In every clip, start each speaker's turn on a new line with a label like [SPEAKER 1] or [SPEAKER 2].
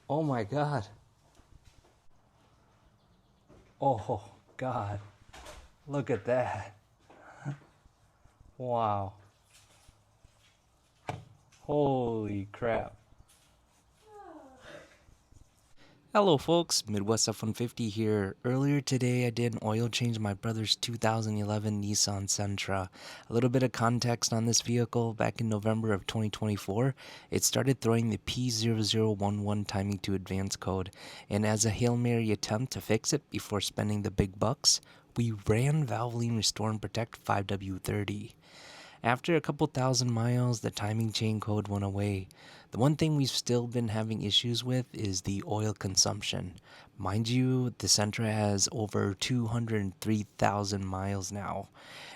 [SPEAKER 1] Oh my God. Oh God. Look at that. Wow. Holy crap. Hello folks, Midwest F-150 here. Earlier today I did an oil change on my brother's 2011 Nissan Sentra. A little bit of context on this vehicle: back in November of 2024, it started throwing the P0011 timing to advance code, and as a Hail Mary attempt to fix it before spending the big bucks, we ran Valvoline Restore and Protect 5W30. After a couple thousand miles, the timing chain code went away. The one thing we've still been having issues with is the oil consumption. Mind you, the Sentra has over 203,000 miles now,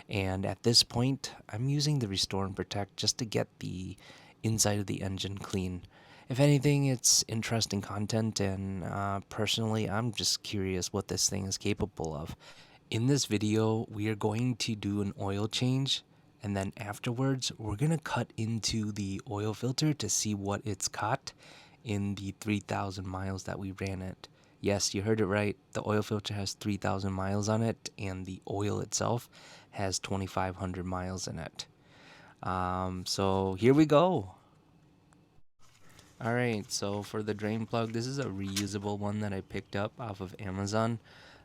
[SPEAKER 1] and at this point, I'm using the Restore and Protect just to get the inside of the engine clean. If anything, it's interesting content, and personally, I'm just curious what this thing is capable of. In this video, we are going to do an oil change, and then afterwards, we're going to cut into the oil filter to see what it's caught in the 3,000 miles that we ran it. Yes, you heard it right. The oil filter has 3,000 miles on it, and the oil itself has 2,500 miles in it. So here we go. Alright, so for the drain plug, this is a reusable one that I picked up off of Amazon.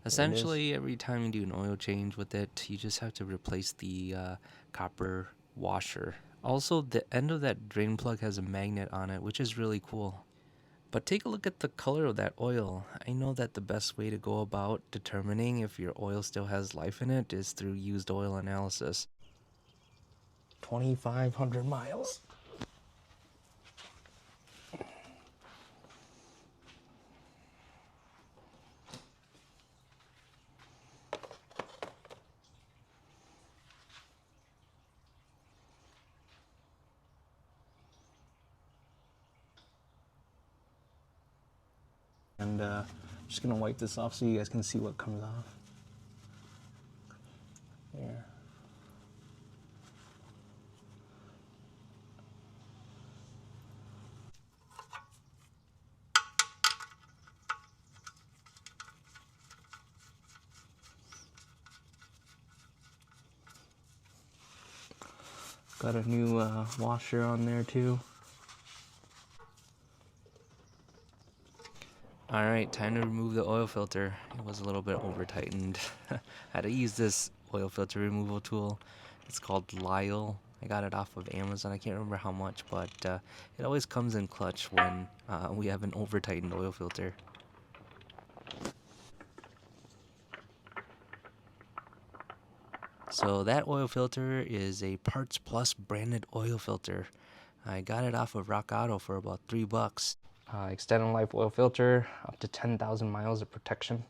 [SPEAKER 1] Essentially, every time you do an oil change with it, you just have to replace the copper washer. Also, the end of that drain plug has a magnet on it, which is really cool. But take a look at the color of that oil. I know that the best way to go about determining if your oil still has life in it is through used oil analysis. 2,500 miles. And I'm just gonna wipe this off so you guys can see what comes off. There. Got a new washer on there too. Alright, time to remove the oil filter. It was a little bit over tightened. I had to use this oil filter removal tool. It's called Lyle. I got it off of Amazon. I can't remember how much, but it always comes in clutch when we have an over tightened oil filter. So that oil filter is a Parts Plus branded oil filter. I got it off of Rock Auto for about $3. Extended life oil filter, up to 10,000 miles of protection.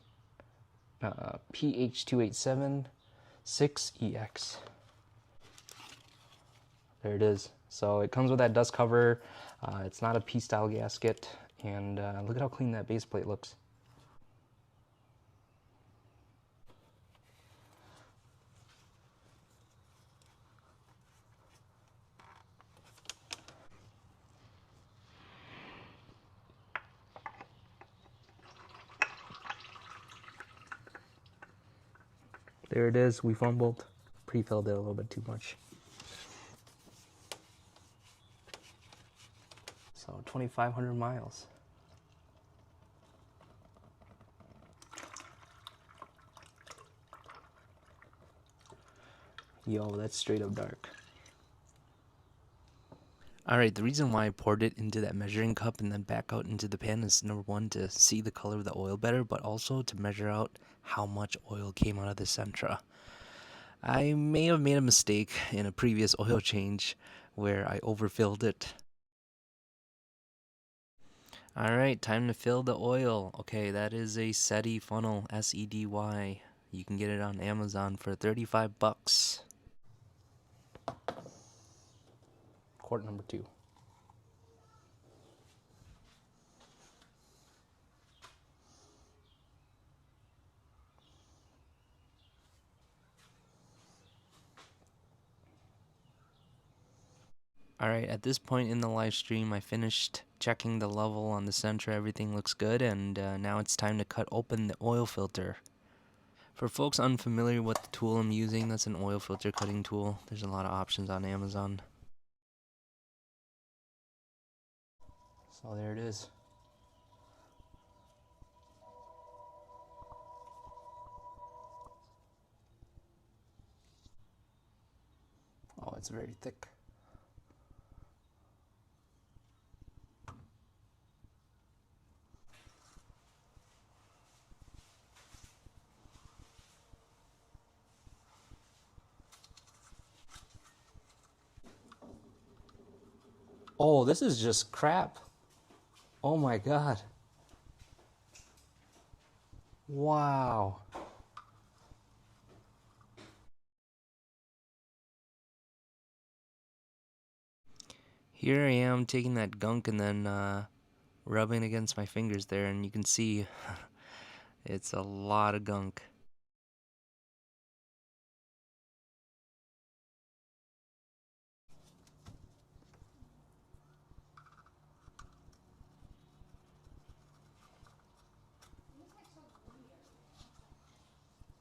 [SPEAKER 1] PH287 6EX. There it is. So it comes with that dust cover. It's not a P-style gasket, and look at how clean that base plate looks. There it is. We fumbled. Pre-filled it a little bit too much. So 2,500 miles. Yo, that's straight up dark. Alright, the reason why I poured it into that measuring cup and then back out into the pan is number one, to see the color of the oil better, but also to measure out how much oil came out of the Sentra. I may have made a mistake in a previous oil change where I overfilled it. Alright, time to fill the oil. Okay, that is a SEDY funnel, SEDY. You can get it on Amazon for $35. Quart number 2. Alright, at this point in the live stream, I finished checking the level on the Sentra. Everything looks good, and now it's time to cut open the oil filter. For folks unfamiliar with the tool I'm using, that's an oil filter cutting tool. There's a lot of options on Amazon. So there it is. Oh, it's very thick. Oh, this is just crap. Oh my god. Wow. Here I am taking that gunk and then rubbing against my fingers there, and you can see it's a lot of gunk.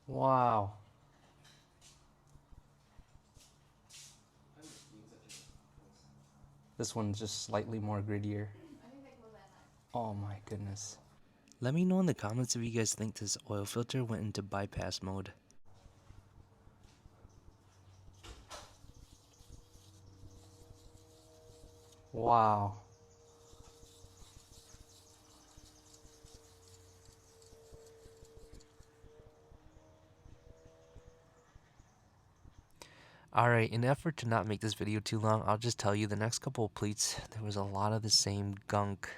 [SPEAKER 1] Wow. This one's just slightly more grittier. Oh my goodness. Let me know in the comments if you guys think this oil filter went into bypass mode. Wow. Alright, in an effort to not make this video too long, I'll just tell you the next couple of pleats, there was a lot of the same gunk.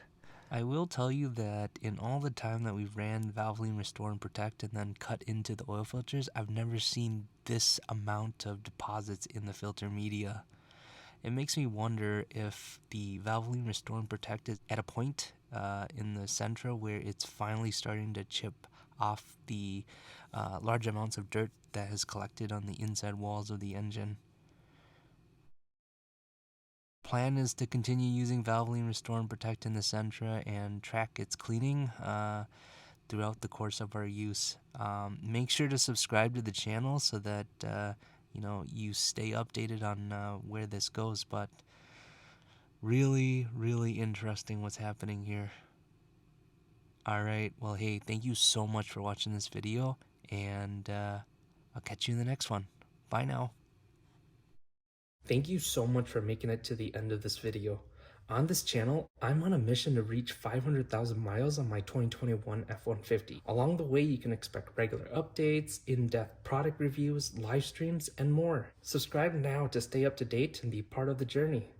[SPEAKER 1] I will tell you that in all the time that we've ran Valvoline Restore and Protect and then cut into the oil filters, I've never seen this amount of deposits in the filter media. It makes me wonder if the Valvoline Restore and Protect is at a point in the Sentra where it's finally starting to chip off the large amounts of dirt that has collected on the inside walls of the engine. Plan is to continue using Valvoline Restore and Protect in the Sentra and track its cleaning throughout the course of our use. Make sure to subscribe to the channel so that you stay updated on where this goes. But really, really interesting what's happening here. Alright, well hey, thank you so much for watching this video, and I'll catch you in the next one. Bye now. Thank you so much for making it to the end of this video. On this channel, I'm on a mission to reach 500,000 miles on my 2021 F-150. Along the way, you can expect regular updates, in-depth product reviews, live streams, and more. Subscribe now to stay up to date and be part of the journey.